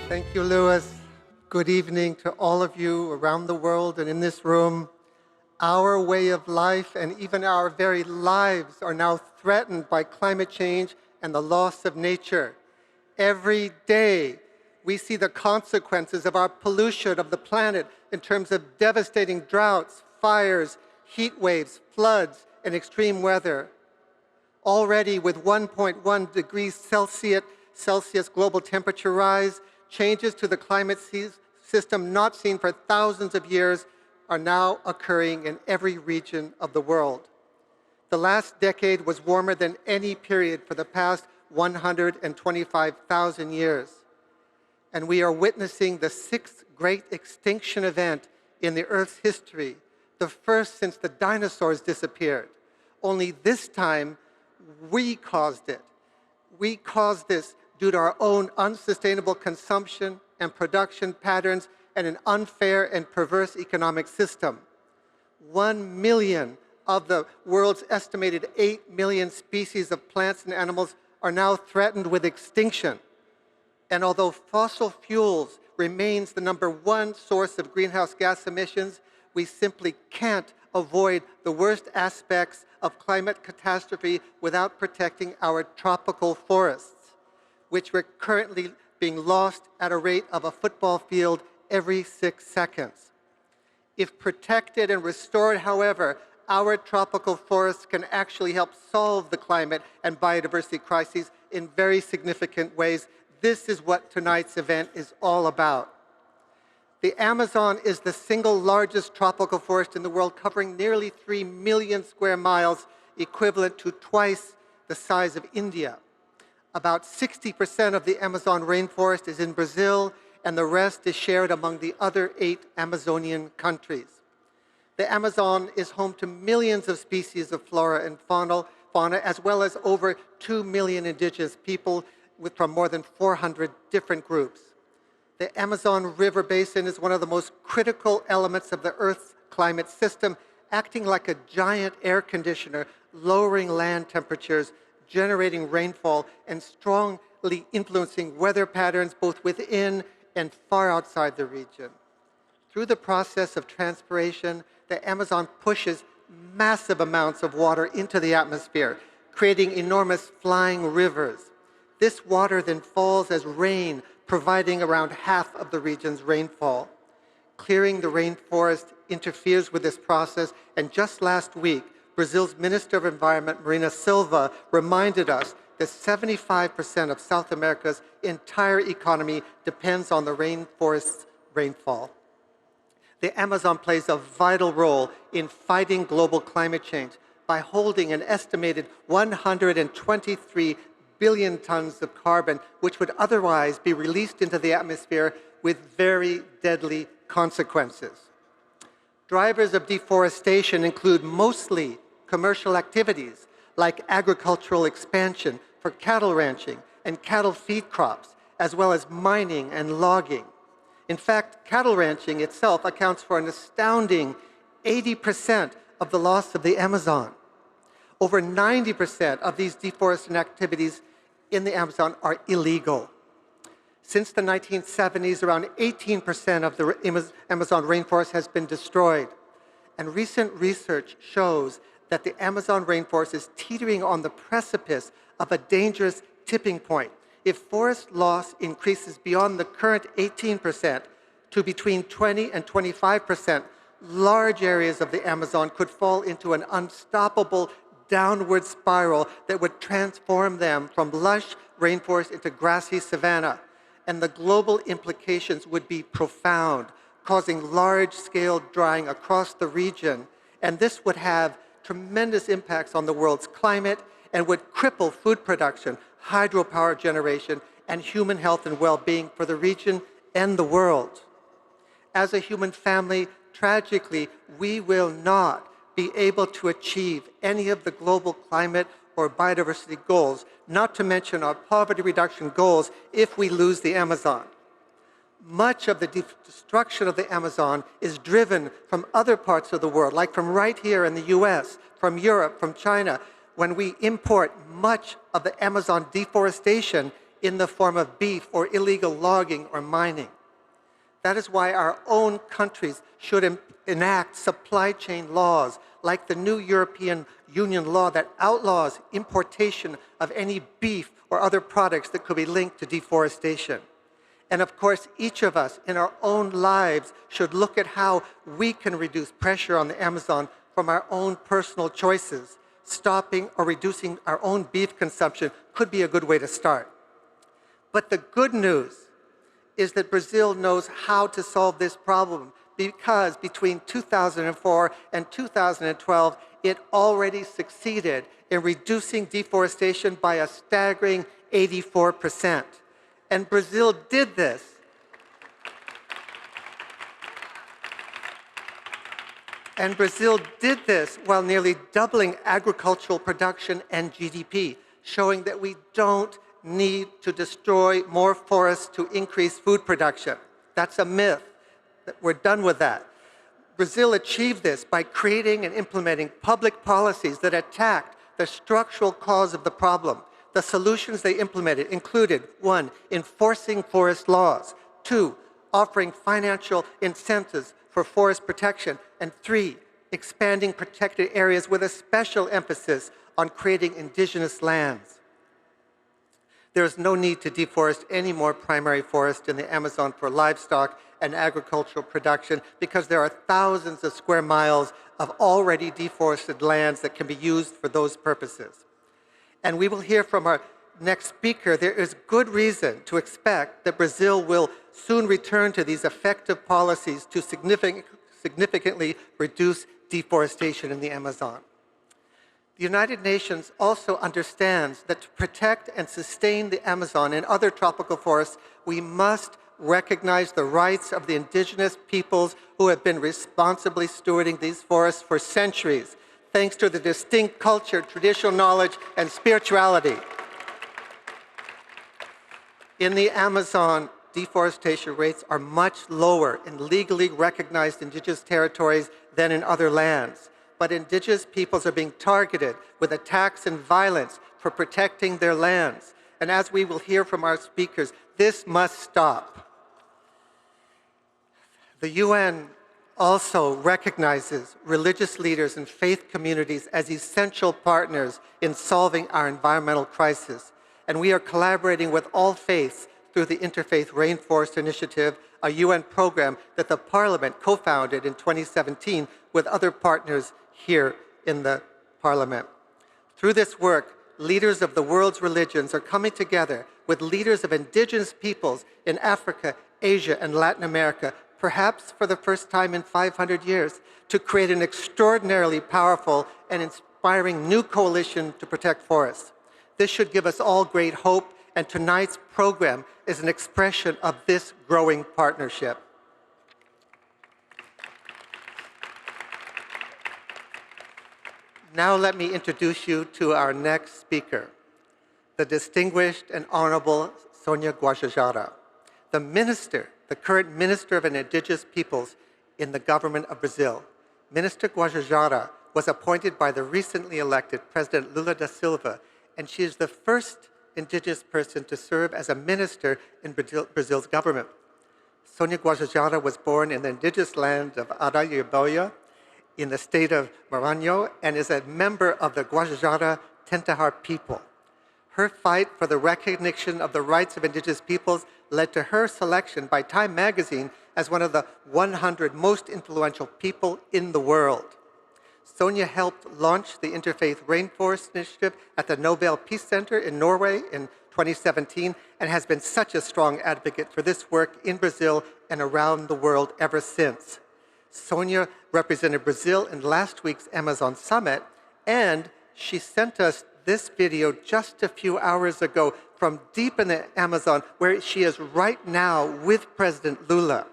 Thank you, Louis. Good evening to all of you around the world and in this room. Our way of life and even our very lives are now threatened by climate change and the loss of nature. Every day, we see the consequences of our pollution of the planet in terms of devastating droughts, fires, heat waves, floods, and extreme weather. Already with 1.1 degrees Celsius global temperature rise, changes to the climate system not seen for thousands of years are now occurring in every region of the world. The last decade was warmer than any period for the past 125,000 years. And we are witnessing the sixth great extinction event in the Earth's history, the first since the dinosaurs disappeared. Only this time, we caused it. We caused this due to our own unsustainable consumption and production patterns and an unfair and perverse economic system. 1 million of the world's estimated 8 million species of plants and animals are now threatened with extinction. And although fossil fuels remains the #1 source of greenhouse gas emissions, we simply can't avoid the worst aspects of climate catastrophe without protecting our tropical forests, which we're currently being lost at a rate of a football field every 6 seconds. If protected and restored, however, our tropical forests can actually help solve the climate and biodiversity crises in very significant ways. This is what tonight's event is all about. The Amazon is the single largest tropical forest in the world, covering nearly 3 million square miles, equivalent to twice the size of India. About 60% of the Amazon rainforest is in Brazil, and the rest is shared among the other 8 Amazonian countries. The Amazon is home to millions of species of flora and fauna, as well as over 2 million indigenous people from more than 400 different groups. The Amazon River Basin is one of the most critical elements of the Earth's climate system, acting like a giant air conditioner, lowering land temperatures, generating rainfall, and strongly influencing weather patterns both within and far outside the region. Through the process of transpiration, the Amazon pushes massive amounts of water into the atmosphere, creating enormous flying rivers. This water then falls as rain, providing around half of the region's rainfall. Clearing the rainforest interferes with this process, and just last week, Brazil's Minister of Environment, Marina Silva, reminded us that 75% of South America's entire economy depends on the rainforest's rainfall. The Amazon plays a vital role in fighting global climate change by holding an estimated 123 billion tons of carbon, which would otherwise be released into the atmosphere with very deadly consequences. Drivers of deforestation include mostly commercial activities like agricultural expansion for cattle ranching and cattle feed crops, as well as mining and logging. In fact, cattle ranching itself accounts for an astounding 80% of the loss of the Amazon. Over 90% of these deforestation activities in the Amazon are illegal. Since the 1970s, around 18% of the Amazon rainforest has been destroyed. And recent research shows that the Amazon rainforest is teetering on the precipice of a dangerous tipping point. If forest loss increases beyond the current 18% to between 20 and 25%, large areas of the Amazon could fall into an unstoppable downward spiral that would transform them from lush rainforest into grassy savanna. And the global implications would be profound, causing large-scale drying across the region. And this would have tremendous impacts on the world's climate and would cripple food production, hydropower generation, and human health and well-being for the region and the world. As a human family, tragically, we will not be able to achieve any of the global climate or biodiversity goals, not to mention our poverty reduction goals, if we lose the Amazon. Much of the destruction of the Amazon is driven from other parts of the world, like from right here in the US, from Europe, from China. When we import much of the Amazon deforestation in the form of beef or illegal logging or mining. That is why our own countries should enact supply chain laws like the new European Union law that outlaws importation of any beef or other products that could be linked to deforestation. And of course, each of us in our own lives should look at how we can reduce pressure on the Amazon from our own personal choices. Stopping or reducing our own beef consumption could be a good way to start. But the good news is that Brazil knows how to solve this problem, because between 2004 and 2012, it already succeeded in reducing deforestation by a staggering 84%. And Brazil did this while nearly doubling agricultural production and GDP, showing that we don't need to destroy more forests to increase food production. That's a myth. We're done with that. Brazil achieved this by creating and implementing public policies that attacked the structural cause of the problem. The solutions they implemented included: 1, enforcing forest laws; 2, offering financial incentives for forest protection; and 3, expanding protected areas with a special emphasis on creating indigenous lands. There is no need to deforest any more primary forest in the Amazon for livestock and agricultural production, because there are thousands of square miles of already deforested lands that can be used for those purposes. And we will hear from our next speaker, there is good reason to expect that Brazil will soon return to these effective policies to significantly reduce deforestation in the Amazon. The United Nations also understands that to protect and sustain the Amazon and other tropical forests, we must recognize the rights of the indigenous peoples who have been responsibly stewarding these forests for centuries, thanks to the distinct culture, traditional knowledge, and spirituality. In the Amazon, deforestation rates are much lower in legally recognized indigenous territories than in other lands. But indigenous peoples are being targeted with attacks and violence for protecting their lands. And as we will hear from our speakers, this must stop. The UN also recognizes religious leaders and faith communities as essential partners in solving our environmental crisis. And we are collaborating with all faiths through the Interfaith Rainforest Initiative, a UN program that the Parliament co-founded in 2017 with other partners here in the Parliament. Through this work, leaders of the world's religions are coming together with leaders of indigenous peoples in Africa, Asia, and Latin America, perhaps for the first time in 500 years, to create an extraordinarily powerful and inspiring new coalition to protect forests. This should give us all great hope, and tonight's program is an expression of this growing partnership. Now let me introduce you to our next speaker, the distinguished and honorable Sonia Guajajara, the current Minister of Indigenous Peoples in the government of Brazil. Minister Guajajara was appointed by the recently elected President Lula da Silva, and she is the first indigenous person to serve as a minister in Brazil's government. Sonia Guajajara was born in the indigenous land of IRI in the state of Maranhão and is a member of the Guajajara Tentahar people. Her fight for the recognition of the rights of indigenous peoples led to her selection by Time magazine as one of the 100 most influential people in the world. Sonia helped launch the Interfaith Rainforest Initiative at the Nobel Peace Center in Norway in 2017 and has been such a strong advocate for this work in Brazil and around the world ever since. Sonia represented Brazil in last week's Amazon Summit, and she sent us this video just a few hours ago from deep in the Amazon, where she is right now with President Lula.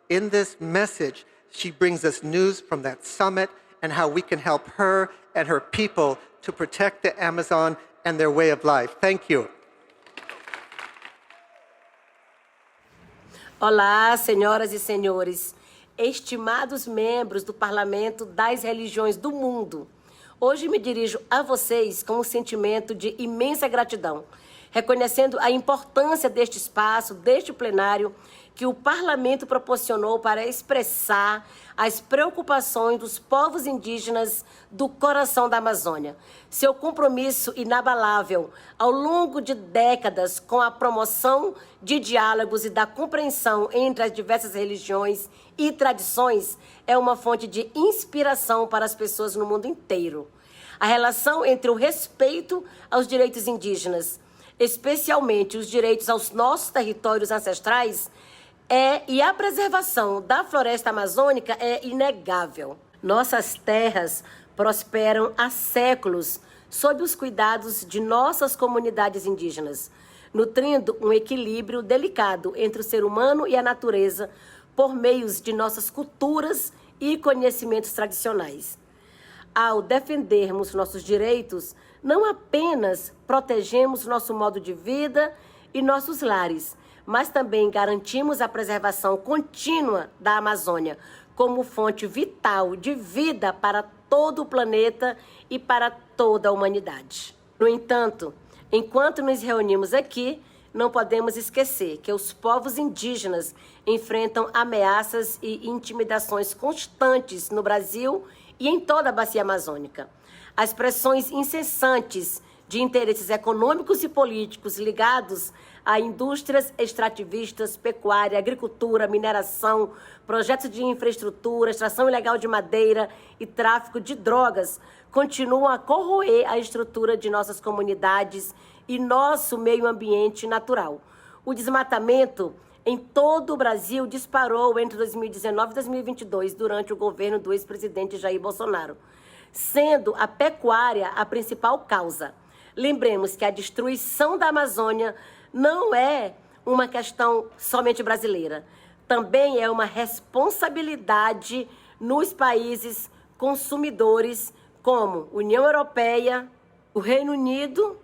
In this message, she brings us news from that summit and how we can help her and her people to protect the Amazon and their way of life. Thank you. Olá, senhoras e senhores, estimados membros do Parlamento das Religiões do Mundo. Hoje me dirijo a vocês com um sentimento de imensa gratidão. reconhecendo a importância deste espaço, deste plenário, que o Parlamento proporcionou para expressar as preocupações dos povos indígenas do coração da Amazônia. Seu compromisso inabalável ao longo de décadas com a promoção de diálogos e da compreensão entre as diversas religiões e tradições é uma fonte de inspiração para as pessoas no mundo inteiro. A relação entre o respeito aos direitos indígenas, especialmente os direitos aos nossos territórios ancestrais, e a preservação da floresta amazônica é inegável. Nossas terras prosperam há séculos sob os cuidados de nossas comunidades indígenas, nutrindo um equilíbrio delicado entre o ser humano e a natureza por meios de nossas culturas e conhecimentos tradicionais. Ao defendermos nossos direitos, não apenas protegemos nosso modo de vida e nossos lares, mas também garantimos a preservação contínua da Amazônia como fonte vital de vida para todo o planeta e para toda a humanidade. No entanto, enquanto nos reunimos aqui, não podemos esquecer que os povos indígenas enfrentam ameaças e intimidações constantes no Brasil e em toda a bacia amazônica. As pressões incessantes de interesses econômicos e políticos ligados a indústrias extrativistas, pecuária, agricultura, mineração, projetos de infraestrutura, extração ilegal de madeira e tráfico de drogas continuam a corroer a estrutura de nossas comunidades e nosso meio ambiente natural. O desmatamento em todo o Brasil disparou entre 2019 e 2022, durante o governo do ex-presidente Jair Bolsonaro, sendo a pecuária a principal causa. Lembremos que a destruição da Amazônia não é uma questão somente brasileira. Também é uma responsabilidade nos países consumidores, como União Europeia, o Reino Unido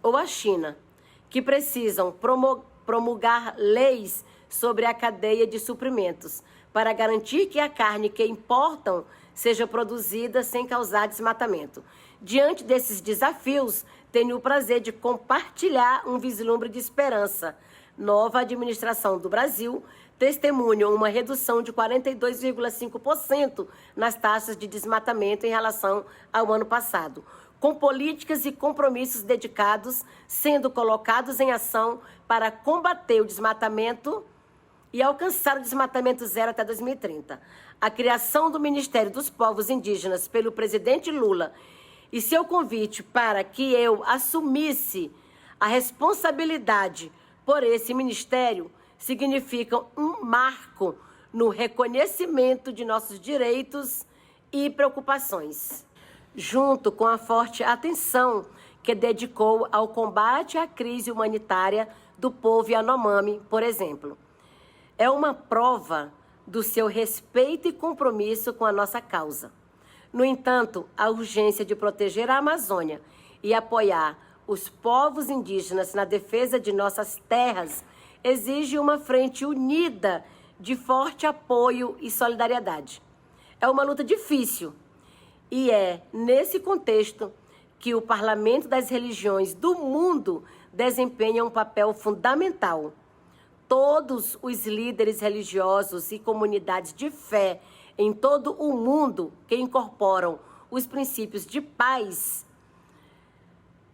ou a China, que precisam promulgar leis sobre a cadeia de suprimentos para garantir que a carne que importam seja produzida sem causar desmatamento. Diante desses desafios, tenho o prazer de compartilhar um vislumbre de esperança. Nova administração do Brasil testemunha uma redução de 42,5% nas taxas de desmatamento em relação ao ano passado, com políticas e compromissos dedicados sendo colocados em ação para combater o desmatamento e alcançar o desmatamento zero até 2030. A criação do Ministério dos Povos Indígenas pelo presidente Lula e seu convite para que eu assumisse a responsabilidade por esse ministério significam um marco no reconhecimento de nossos direitos e preocupações, junto com a forte atenção que dedicou ao combate à crise humanitária do povo Yanomami, por exemplo. É uma prova do seu respeito e compromisso com a nossa causa. No entanto, a urgência de proteger a Amazônia e apoiar os povos indígenas na defesa de nossas terras exige uma frente unida de forte apoio e solidariedade. É uma luta difícil e é nesse contexto que o Parlamento das Religiões do mundo desempenha um papel fundamental. Todos os líderes religiosos e comunidades de fé em todo o mundo que incorporam os princípios de paz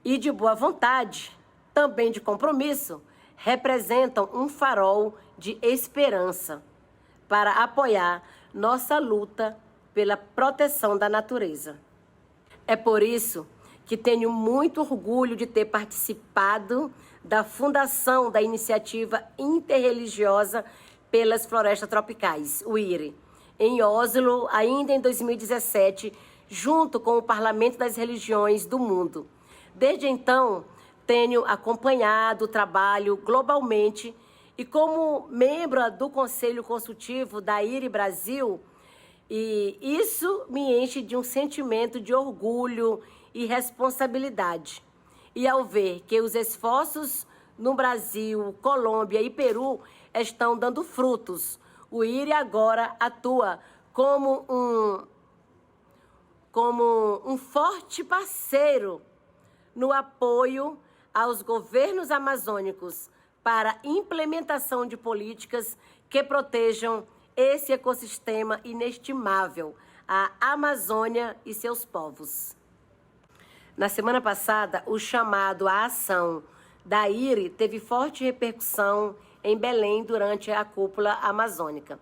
e de boa vontade, também de compromisso, representam um farol de esperança para apoiar nossa luta pela proteção da natureza. É por isso que tenho muito orgulho de ter participado da fundação da Iniciativa Interreligiosa pelas Florestas Tropicais, o IRI, em Oslo, ainda em 2017, junto com o Parlamento das Religiões do Mundo. Desde então, tenho acompanhado o trabalho globalmente e, como membro do Conselho Consultivo da IRI Brasil, e isso me enche de um sentimento de orgulho e responsabilidade. E ao ver que os esforços no Brasil, Colômbia e Peru estão dando frutos, o IRI agora atua como um forte parceiro no apoio aos governos amazônicos para implementação de políticas que protejam esse ecossistema inestimável, a Amazônia e seus povos. Na semana passada, o chamado à ação da IRI teve forte repercussão em Belém durante a cúpula amazônica.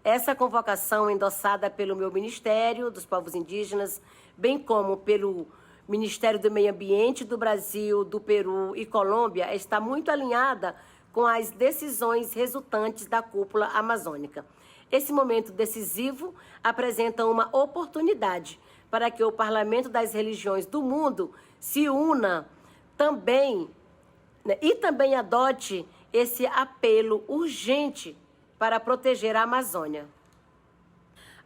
Essa convocação, endossada pelo meu Ministério dos Povos Indígenas, bem como pelo Ministério do Meio Ambiente do Brasil, do Peru e Colômbia, está muito alinhada com as decisões resultantes da cúpula amazônica. Esse momento decisivo apresenta uma oportunidade para que o Parlamento das Religiões do mundo se una também, e também adote esse apelo urgente para proteger a Amazônia.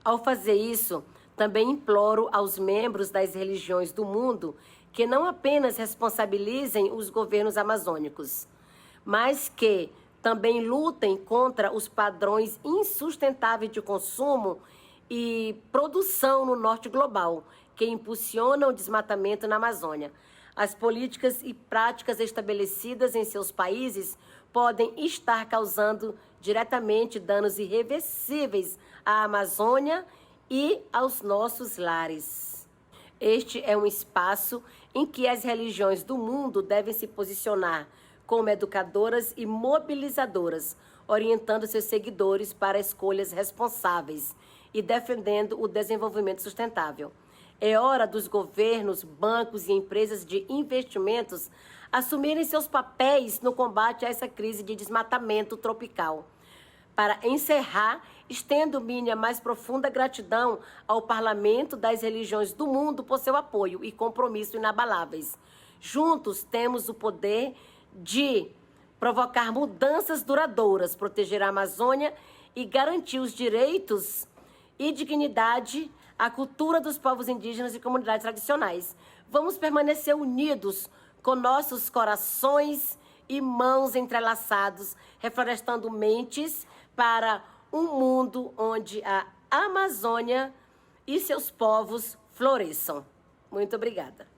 Ao fazer isso, também imploro aos membros das religiões do mundo que não apenas responsabilizem os governos amazônicos, mas que também lutem contra os padrões insustentáveis de consumo e produção no norte global, que impulsionam o desmatamento na Amazônia. As políticas e práticas estabelecidas em seus países podem estar causando diretamente danos irreversíveis à Amazônia e aos nossos lares. Este é um espaço em que as religiões do mundo devem se posicionar como educadoras e mobilizadoras, orientando seus seguidores para escolhas responsáveis e defendendo o desenvolvimento sustentável. É hora dos governos, bancos e empresas de investimentos assumirem seus papéis no combate a essa crise de desmatamento tropical. Para encerrar, estendo minha mais profunda gratidão ao Parlamento das Religiões do Mundo por seu apoio e compromisso inabaláveis. Juntos temos o poder de provocar mudanças duradouras, proteger a Amazônia e garantir os direitos e dignidade à cultura dos povos indígenas e comunidades tradicionais. Vamos permanecer unidos com nossos corações e mãos entrelaçados, reflorestando mentes para um mundo onde a Amazônia e seus povos floresçam. Muito obrigada.